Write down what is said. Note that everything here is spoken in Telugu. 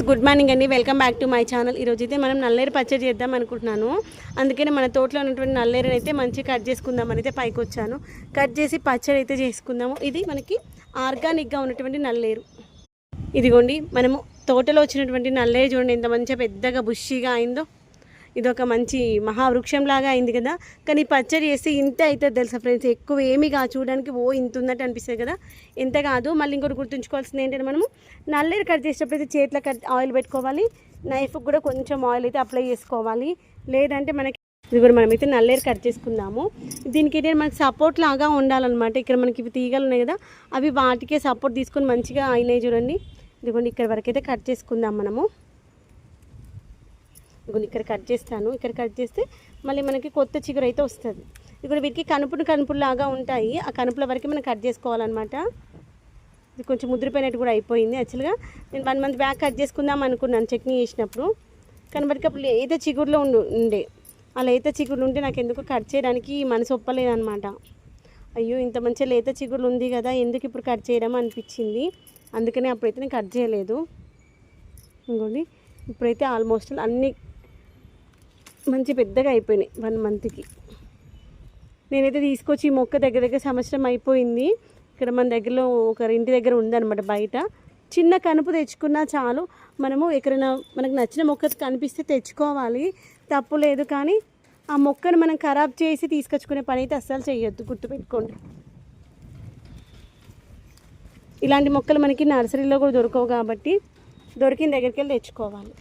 గుడ్ మార్నింగ్ అండి. Welcome back to my channel. ఈరోజైతే మనం నల్లేరు పచ్చడి చేద్దాం అనుకుంటున్నాను. అందుకని మన తోటలో ఉన్నటువంటి నల్లేరుని అయితే మంచిగా కట్ చేసుకుందామని అయితే పైకి వచ్చాను. కట్ చేసి పచ్చడి అయితే చేసుకుందాము. ఇది మనకి ఆర్గానిక్గా ఉన్నటువంటి నల్లేరు. ఇదిగోండి, మనము తోటలో వచ్చినటువంటి నల్లేరు చూడండి ఎంత మంచిగా పెద్దగా బుషిగా అయిందో. ఇది ఒక మంచి మహావృక్షంలాగా అయింది కదా. కానీ పచ్చడి చేస్తే ఇంత అవుతుంది తెలుసా ఫ్రెండ్స్. ఎక్కువ ఏమీ కాదు, చూడడానికి ఇంత ఉన్నట్టు అనిపిస్తుంది కదా, ఎంత కాదు. మళ్ళీ ఇంకోటి గుర్తుంచుకోవాల్సింది ఏంటంటే, మనము నల్లేరు కట్ చేసేటప్పుడు అయితే చేతిలో ఆయిల్ పెట్టుకోవాలి. నైఫ్కి కూడా కొంచెం ఆయిల్ అయితే అప్లై చేసుకోవాలి. లేదంటే మనకి ఇది కూడా మనమైతే నల్లేరు కట్ చేసుకుందాము. దీనికి ఏంటంటే మనకి సపోర్ట్ లాగా ఉండాలన్నమాట. ఇక్కడ మనకి ఇవి తీగలు ఉన్నాయి కదా, అవి వాటికే సపోర్ట్ తీసుకొని మంచిగా అయినాయి చూడండి. ఇదిగోండి, ఇక్కడ వరకు అయితే కట్ చేసుకుందాం మనము. ఇదిగోండి, ఇక్కడ కట్ చేస్తాను. ఇక్కడ కట్ చేస్తే మళ్ళీ మనకి కొత్త చిగురు అయితే వస్తుంది. ఇక్కడ వీటికి కనుపులాగా ఉంటాయి. ఆ కనుపుల వరకు మనం కట్ చేసుకోవాలన్నమాట. ఇది కొంచెం ముద్రిపోయినట్టు కూడా అయిపోయింది. యాక్చువల్గా నేను 1 month బ్యాక్ కట్ చేసుకుందాం అనుకున్నాను చట్నీ చేసినప్పుడు. కానీ వాటికి అప్పుడు లేత చిగురులో ఉండే. ఆ లేత చిగురులు ఉంటే నాకు ఎందుకు కట్ చేయడానికి మనసు ఒప్పలేదన్నమాట. అయ్యో, ఇంత మంచిగా లేత చిగురులు ఉంది కదా, ఎందుకు ఇప్పుడు కట్ చేయడం అనిపించింది. అందుకనే అప్పుడైతే నేను కట్ చేయలేదు. ఇంకోండి, ఇప్పుడైతే ఆల్మోస్ట్ అన్నీ మంచి పెద్దగా అయిపోయినాయి 1 monthకి. నేనైతే తీసుకొచ్చి ఈ మొక్క దగ్గర సంవత్సరం అయిపోయింది. ఇక్కడ మన దగ్గరలో ఇంటి దగ్గర ఉందన్నమాట బయట. చిన్న కనుపు తెచ్చుకున్నా చాలు. మనము ఎక్కడైనా మనకు నచ్చిన మొక్క కనిపిస్తే తెచ్చుకోవాలి, తప్పు లేదు. కానీ ఆ మొక్కను మనం ఖరాబ్ చేసి తీసుకొచ్చుకునే పని అయితే అస్సలు చేయొద్దు, గుర్తుపెట్టుకోండి. ఇలాంటి మొక్కలు మనకి నర్సరీలో కూడా దొరకవు కాబట్టి దొరికిన దగ్గరికి వెళ్ళి తెచ్చుకోవాలి.